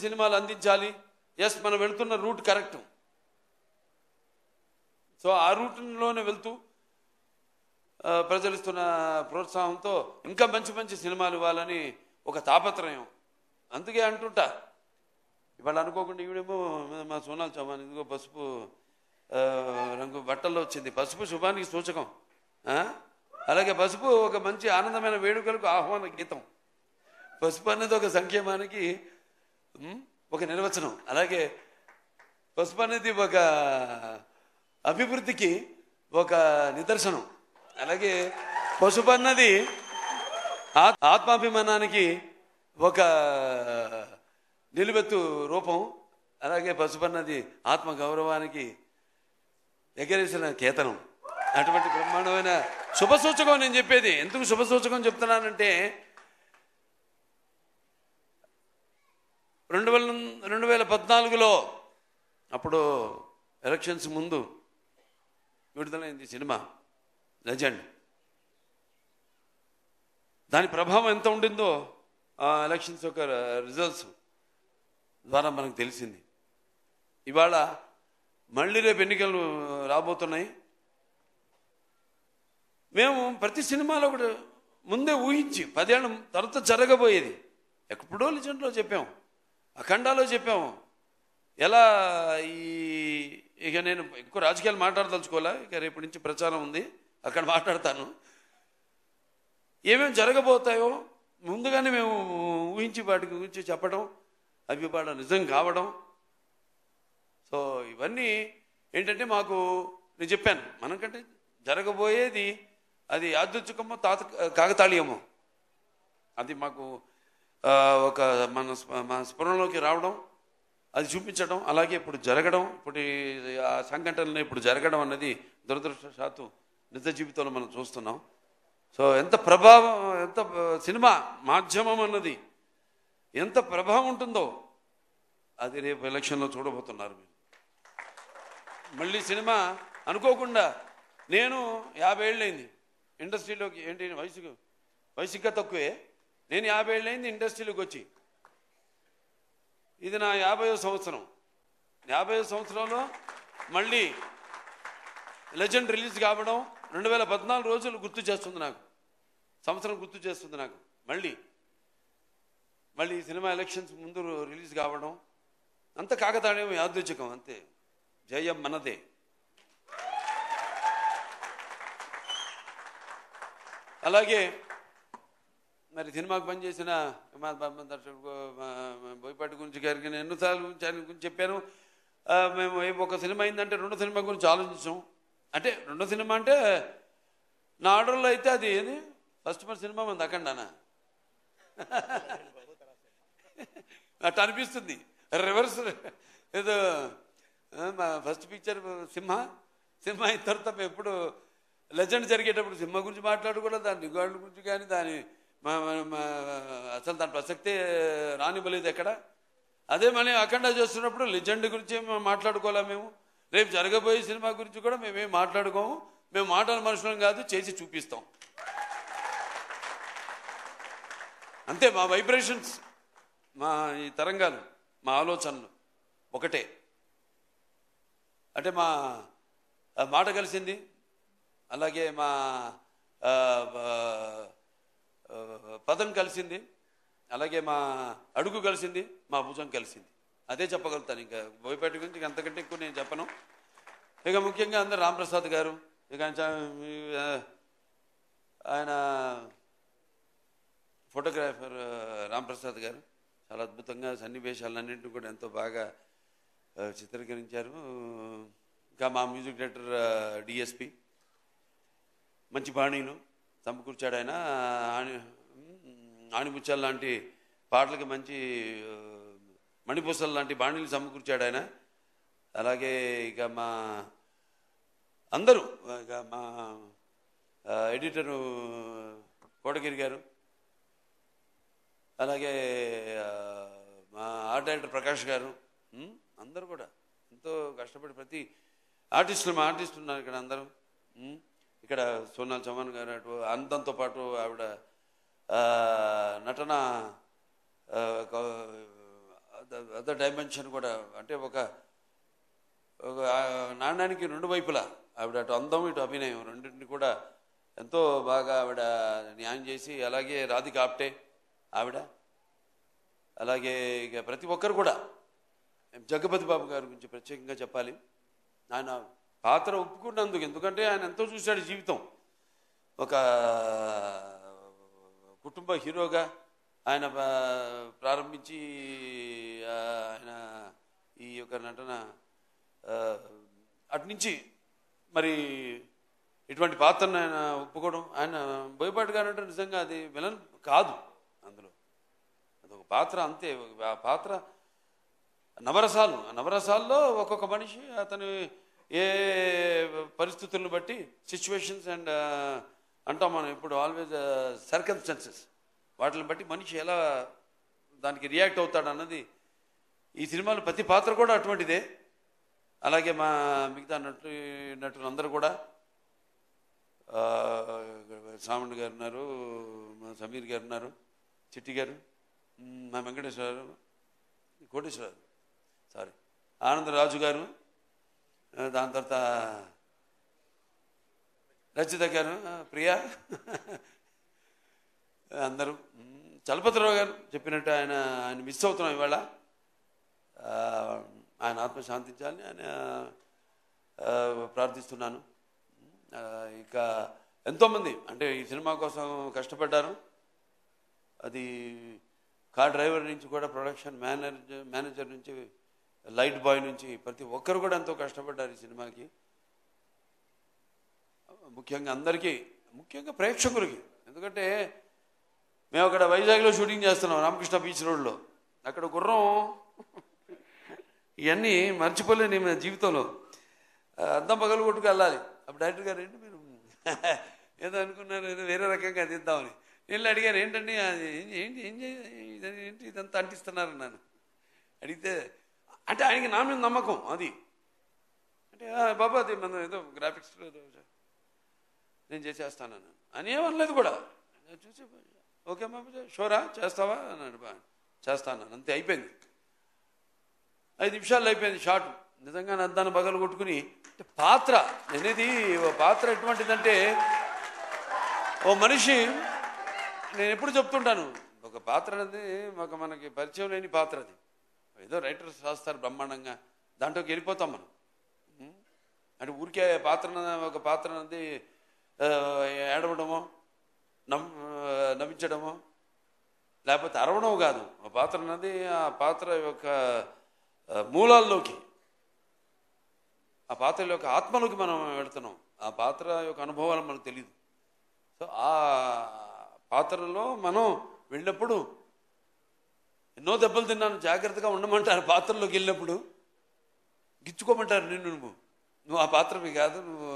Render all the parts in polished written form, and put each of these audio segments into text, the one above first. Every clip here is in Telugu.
సినిమాలు అందించాలి. ఎస్, మనం వెళ్తున్న రూట్ కరెక్ట్. సో ఆ రూట్లోనే వెళ్తూ ప్రజలు ఇస్తున్న ప్రోత్సాహంతో ఇంకా మంచి మంచి సినిమాలు ఇవ్వాలని ఒక తాపత్రయం. అందుకే అంటుంటా, ఇవాళ అనుకోకుండా ఈవిడేమో మా సోనాల్ చౌహాన్ ఇదిగో పసుపు రంగు బట్టల్లో వచ్చింది. పసుపు శుభానికి సూచకం. అలాగే పసుపు ఒక మంచి ఆనందమైన వేడుకలకు ఆహ్వాన గీతం. పసుపు అనేది ఒక సంక్షేమానికి ఒక నిర్వచనం. అలాగే పసుపు అనేది ఒక అభివృద్ధికి ఒక నిదర్శనం. అలాగే పసుపు అన్నది ఆత్మాభిమానానికి ఒక నిలువెత్తు రూపం. అలాగే పసుపు అన్నది ఆత్మ గౌరవానికి ఎగరేసిన కేతనం. అటువంటి బ్రహ్మాండమైన శుభసూచకం నేను చెప్పేది. ఎందుకు శుభసూచకం చెప్తున్నానంటే 2014లో అప్పుడు ఎలక్షన్స్ ముందు విడుదలైంది సినిమా లెజెండ్. దాని ప్రభావం ఎంత ఉండిందో ఆ ఎలక్షన్స్ యొక్క రిజల్ట్స్ ద్వారా మనకు తెలిసింది. ఇవాళ మళ్ళీ రేపు ఎన్నికలు రాబోతున్నాయి. మేము ప్రతి సినిమాలో కూడా ముందే ఊహించి 10 ఏళ్ళ తర్వాత జరగబోయేది ఎప్పుడో లెజెండ్లో చెప్పాము, అఖండాలో చెప్పాము. ఎలా ఇక నేను ఎక్కువ రాజకీయాలు మాట్లాడదలుచుకోలే, ఇక రేపటి నుంచి ప్రచారం ఉంది, అక్కడ మాట్లాడతాను. ఏమేమి జరగబోతాయో ముందుగానే మేము ఊహించి వాటి గురించి చెప్పడం, అవి వాడ నిజం కావడం. సో ఇవన్నీ ఏంటంటే మాకు నేను చెప్పాను, మనకంటే జరగబోయేది అది యాదృచ్ఛికమో కాకతాళీయమో అది మాకు ఒక మన స్ఫురణలోకి రావడం, అది చూపించడం, అలాగే ఇప్పుడు జరగడం, ఇప్పుడు ఆ సంఘటనలు ఇప్పుడు జరగడం అన్నది దురదృష్టవశాత్తు నిజ జీవితంలో మనం చూస్తున్నాం. సో ఎంత ప్రభావం, ఎంత సినిమా మాధ్యమం అన్నది ఎంత ప్రభావం ఉంటుందో అది రేపు ఎలక్షన్లో చూడబోతున్నారు మీరు. మళ్ళీ సినిమా అనుకోకుండా నేను 50 ఏళ్ళైంది ఇండస్ట్రీలోకి. ఏంటి వయసుగా తక్కువే, నేను 50 ఏళ్ళైంది ఇండస్ట్రీలోకి వచ్చి. ఇది నా 50వ సంవత్సరం. 50వ సంవత్సరంలో మళ్ళీ లెజెండ్ రిలీజ్ కావడం 2014 రోజులు గుర్తు చేస్తుంది నాకు, సంవత్సరం గుర్తు చేస్తుంది నాకు. మళ్ళీ ఈ సినిమా ఎలక్షన్స్ ముందు రిలీజ్ కావడం అంత కాకతాళీయం, యాదృచ్ఛికం అంతే. జయం మనదే. అలాగే మరి సినిమాకు పనిచేసిన దర్శకుడు బోయపాటి గురించి గారికి నేను ఎన్నోసార్లు ఆయన గురించి చెప్పాను. మేము ఒక సినిమా అయిందంటే 2వ సినిమా గురించి ఆలోచించాం. అంటే 2వ సినిమా అంటే నా ఆర్డర్లో అయితే అది ఏది ఫస్ట్ సినిమా మంది అఖండానా అట్లా అనిపిస్తుంది. రివర్స్ ఏదో మా ఫస్ట్ పిక్చర్ సింహ అయిన తర్వాత మేము ఎప్పుడు లెజెండ్ జరిగేటప్పుడు సింహ గురించి మాట్లాడుకోలేదు, దాని రికార్డుల గురించి కానీ దాని అసలు దాని ప్రసక్తే రానివ్వలేదు ఎక్కడ. అదే మళ్ళీ అఖండ చేస్తున్నప్పుడు లెజెండ్ గురించి మాట్లాడుకోలే. మేము రేపు జరగబోయే సినిమా గురించి కూడా మేమేం మాట్లాడుకోము. మేము మాటల మనుషులం కాదు, చేసి చూపిస్తాం అంతే. మా వైబ్రేషన్స్, మా ఈ తరంగాలు, మా ఆలోచనలు ఒకటే. అంటే మా మాట కలిసింది, అలాగే మా పదం కలిసింది, అలాగే మా అడుగు కలిసింది, మా భుజం కలిసింది. అదే చెప్పగలుగుతాను. ఇంకా బోయపాటి గురించి అంతకంటే ఎక్కువ నేను చెప్పను. ఇక ముఖ్యంగా అందరు రాంప్రసాద్ గారు, ఇక ఆయన ఫోటోగ్రాఫర్ రాంప్రసాద్ గారు చాలా అద్భుతంగా సన్నివేశాలన్నింటినీ కూడా ఎంతో బాగా చిత్రీకరించారు. ఇంకా మా మ్యూజిక్ డైరెక్టర్ డిఎస్పి మంచి బాణీలు సమకూర్చాడు. ఆయన ఆణిముత్యాలు లాంటి పాటలకి మంచి మణిపూసలు లాంటి బాణీలు సమకూర్చాడు ఆయన. అలాగే ఇక మా అందరూ, ఇక మా ఎడిటరు కోటగిరి గారు, అలాగే మా ఆర్ట్ డైరెక్టర్ ప్రకాష్ గారు, అందరూ కూడా ఎంతో కష్టపడి ప్రతి ఆర్టిస్టులు, మా ఆర్టిస్టులు ఉన్నారు ఇక్కడ అందరూ. ఇక్కడ సోనాల్ చౌహాన్ గారు, అటు అందంతో పాటు ఆవిడ నటన అదర్ డైమెన్షన్ కూడా, అంటే ఒక నాణ్యానికి రెండు వైపులా ఆవిడ అటు అందం ఇటు అభినయం రెండింటిని కూడా ఎంతో బాగా ఆవిడ న్యాయం చేసి, అలాగే రాధిక ఆప్టే ఆవిడ, అలాగే ఇక ప్రతి ఒక్కరు కూడా. జగపతి బాబు గారి గురించి ప్రత్యేకంగా చెప్పాలి. ఆయన పాత్ర ఒప్పుకున్నందుకు, ఎందుకంటే ఆయన ఎంతో చూశాడు జీవితం. ఒక కుటుంబ హీరోగా ఆయన ప్రారంభించి ఆయన ఈ యొక్క నటన అటు నుంచి మరి ఇటువంటి పాత్రను ఆయన ఒప్పుకోవడం, ఆయన బోయపాటి గారు అంటే నిజంగా అది విలన్ కాదు, అందులో అదొక పాత్ర అంతే. ఆ పాత్ర నవరసాలు, ఆ నవరసాల్లో ఒక్కొక్క మనిషి అతను ఏ పరిస్థితులను బట్టి, సిచ్యువేషన్స్ అండ్ అంటాం మనం ఇప్పుడు ఆల్వేజ్ సర్కమ్స్టాన్సెస్, వాటిని బట్టి మనిషి ఎలా దానికి రియాక్ట్ అవుతాడు అన్నది ఈ సినిమాలో ప్రతి పాత్ర కూడా అటువంటిదే. అలాగే మా మిగతా నటులు అందరూ కూడా, సామండ్ గారు ఉన్నారు, మా సమీర్ గారు ఉన్నారు, చిట్టి గారు, మా వెంకటేశ్వరరావు, కోటేశ్వరరావు, సారీ ఆనందరాజు గారు, దాని తర్వాత రచిత గారు, ప్రియా, అందరూ. చలపతిరావు గారు చెప్పినట్టు ఆయన మిస్ అవుతున్నాం ఇవాళ. ఆయన ఆత్మ శాంతించాలని ఆయన ప్రార్థిస్తున్నాను. ఇక ఎంతోమంది అంటే ఈ సినిమా కోసం కష్టపడ్డారు. అది కార్ డ్రైవర్ నుంచి కూడా ప్రొడక్షన్ మేనేజర్ నుంచి లైట్ బాయ్ నుంచి ప్రతి ఒక్కరు కూడా ఎంతో కష్టపడ్డారు ఈ సినిమాకి. ముఖ్యంగా అందరికీ, ముఖ్యంగా ప్రేక్షకులకి. ఎందుకంటే మేము అక్కడ వైజాగ్లో షూటింగ్ చేస్తున్నాం, రామకృష్ణ బీచ్ రోడ్లో. అక్కడ గుర్రం ఇవన్నీ మర్చిపోలేని మన జీవితంలో. అద్దం పగలు కొట్టుకు వెళ్ళాలి. అప్పుడు డైరెక్టర్ గారు ఏంటి మీరు ఏదో అనుకున్నారు, ఏదో వేరే రకంగా తీద్దామని. నేను అడిగాను ఏంటండి ఏంటి ఇదంతా అంటిస్తున్నారు నన్ను అడిగితే, అంటే ఆయనకి నా మీద నమ్మకం అది. అంటే బాబా అది మనం ఏదో గ్రాఫిక్స్ నేను చేసేస్తాను అని ఏమనలేదు కూడా. చూసి ఓకే బాబా షోరా చేస్తావా అన్నాడు. చేస్తాను అంతే, అయిపోయింది. 5 నిమిషాల్లో అయిపోయింది షాట్. నిజంగా దాన్ని బగలు కొట్టుకుని పాత్ర అనేది, ఓ పాత్ర ఎటువంటిదంటే ఓ మనిషి, నేను ఎప్పుడు చెప్తుంటాను, ఒక పాత్ర అనేది మనకి పరిచయం లేని పాత్ర. అది ఏదో రైటర్స్ రాస్తారు బ్రహ్మాండంగా, దాంట్లోకి వెళ్ళిపోతాం మనం. అంటే ఊరికే ఒక పాత్ర అనేది ఏడవడమో నవ్వించడమో లేకపోతే అరవడం కాదు. ఆ పాత్ర అనేది ఆ పాత్ర యొక్క మూలాల్లోకి, ఆ పాత్ర యొక్క ఆత్మలోకి మనం వెళుతున్నాం. ఆ పాత్ర యొక్క అనుభవాలు మనకు తెలియదు. సో ఆ పాత్రలో మనం వెళ్ళినప్పుడు ఎన్నో దెబ్బలు తిన్నాను. జాగ్రత్తగా ఉండమంటారు పాత్రలోకి వెళ్ళినప్పుడు, గిచ్చుకోమంటారు నిన్ను, నువ్వు ఆ పాత్రవి కాదు, నువ్వు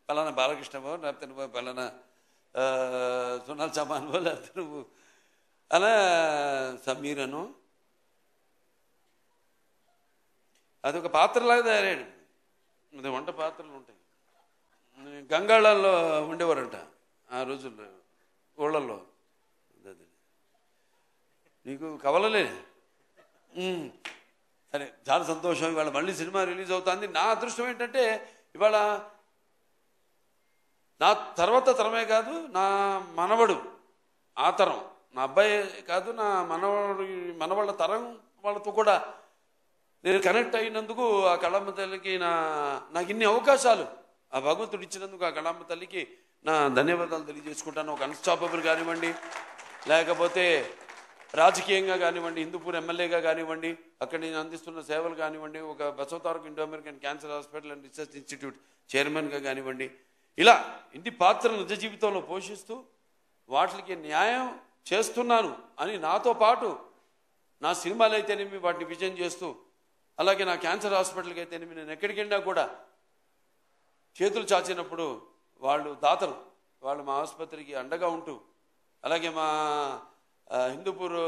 పలానా బాలకృష్ణవో లేకపోతే నువ్వు పలానా సునాల్ చమాన్వో లేకపోతే నువ్వు అలా సమీరను. అదొక పాత్రలాగా తయారయ్యాడు. అది వంట పాత్రలు ఉంటాయి. గంగాళాల్లో ఉండేవారంట ఆ రోజుల్లో, ఊళ్ళల్లో. నీకు కవలలే. సరే, చాలా సంతోషం. ఇవాళ మళ్ళీ సినిమా రిలీజ్ అవుతుంది. నా అదృష్టం ఏంటంటే ఇవాళ నా తర్వాత తరమే కాదు, నా మనవడు ఆ తరం, నా అబ్బాయి కాదు, నా మనవాళ్ళ తరం వాళ్ళతో కూడా నేను కనెక్ట్ అయినందుకు ఆ కళమ్మ తల్లికి నాకు ఇన్ని అవకాశాలు ఆ భగవంతుడు ఇచ్చినందుకు ఆ కళమ్మ తల్లికి నా ధన్యవాదాలు తెలియజేసుకుంటాను. ఒక అన్స్టాపబుల్ కానివ్వండి, లేకపోతే రాజకీయంగా కానివ్వండి, హిందూపూర్ ఎమ్మెల్యేగా కానివ్వండి, అక్కడ నేను అందిస్తున్న సేవలు కానివ్వండి, ఒక Basavataraka Indo American cancer hospital and research institute చైర్మన్గా కానివ్వండి, ఇలా ఇంటి పాత్రలు నిజ జీవితంలో పోషిస్తూ వాటికి న్యాయం చేస్తున్నాను అని నాతో పాటు నా సినిమాలు అయితేనేమి వాటిని విజయం చేస్తూ, అలాగే నా క్యాన్సర్ హాస్పిటల్కి అయితేనేమి నేను ఎక్కడికి వెళ్ళినా కూడా చేతులు చాచినప్పుడు వాళ్ళు దాతలు, వాళ్ళు మా ఆసుపత్రికి అండగా ఉంటూ, అలాగే మా హిందూపూర్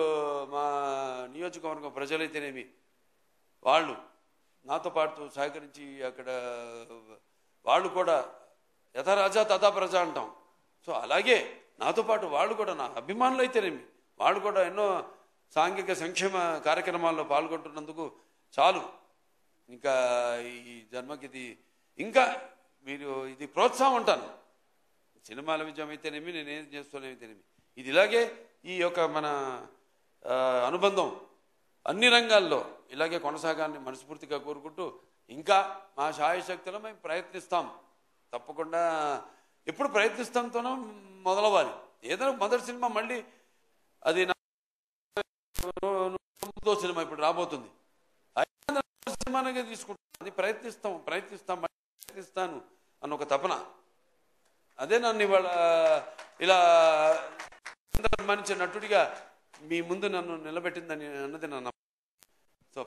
మా నియోజకవర్గం ప్రజలైతేనేమి వాళ్ళు నాతో పాటు సహకరించి అక్కడ వాళ్ళు కూడా యథా రాజా తథా ప్రజ అంటాం. సో అలాగే నాతో పాటు వాళ్ళు కూడా, నా అభిమానులు అయితేనేమి వాళ్ళు కూడా ఎన్నో సాంఘిక సంక్షేమ కార్యక్రమాల్లో పాల్గొంటున్నందుకు చాలు. ఇంకా ఈ జన్మకి ఇది ఇంకా మీరు ఇది ప్రోత్సాహం ఉంటాను. సినిమాల విజయం అయితేనేమి, నేనేం చేస్తున్నాయితేనేమి, ఇది ఇలాగే ఈ యొక్క మన అనుబంధం అన్ని రంగాల్లో ఇలాగే కొనసాగాలని మనస్ఫూర్తిగా కోరుకుంటూ, ఇంకా మా శాయశక్తులు మేము ప్రయత్నిస్తాం. తప్పకుండా ఎప్పుడు ప్రయత్నిస్తాంతోనో మొదలవ్వాలి. ఏదైనా మొదటి సినిమా మళ్ళీ అది సినిమా ఇప్పుడు రాబోతుంది, సినిమానే తీసుకుంటాను. అది ప్రయత్నిస్తాను అన్న ఒక తపన, అదే నన్ను ఇవాళ ఇలా మంచి నటుడిగా మీ ముందు నన్ను నిలబెట్టిందని అన్నది నా నమ్మకం. సో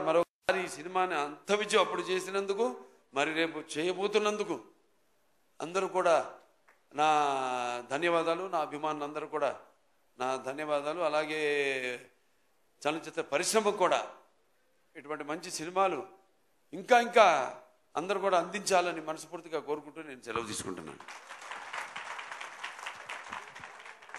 మరొకసారి ఈ సినిమాని అంత విజయం అప్పుడు చేసినందుకు, మరి రేపు చేయబోతున్నందుకు అందరూ కూడా నా ధన్యవాదాలు. నా అభిమానులందరూ కూడా నా ధన్యవాదాలు. అలాగే చలనచిత్ర పరిశ్రమకు కూడా ఇటువంటి మంచి సినిమాలు ఇంకా అందరూ కూడా అందించాలని మనస్ఫూర్తిగా కోరుకుంటూ నేను సెలవు తీసుకుంటున్నాను.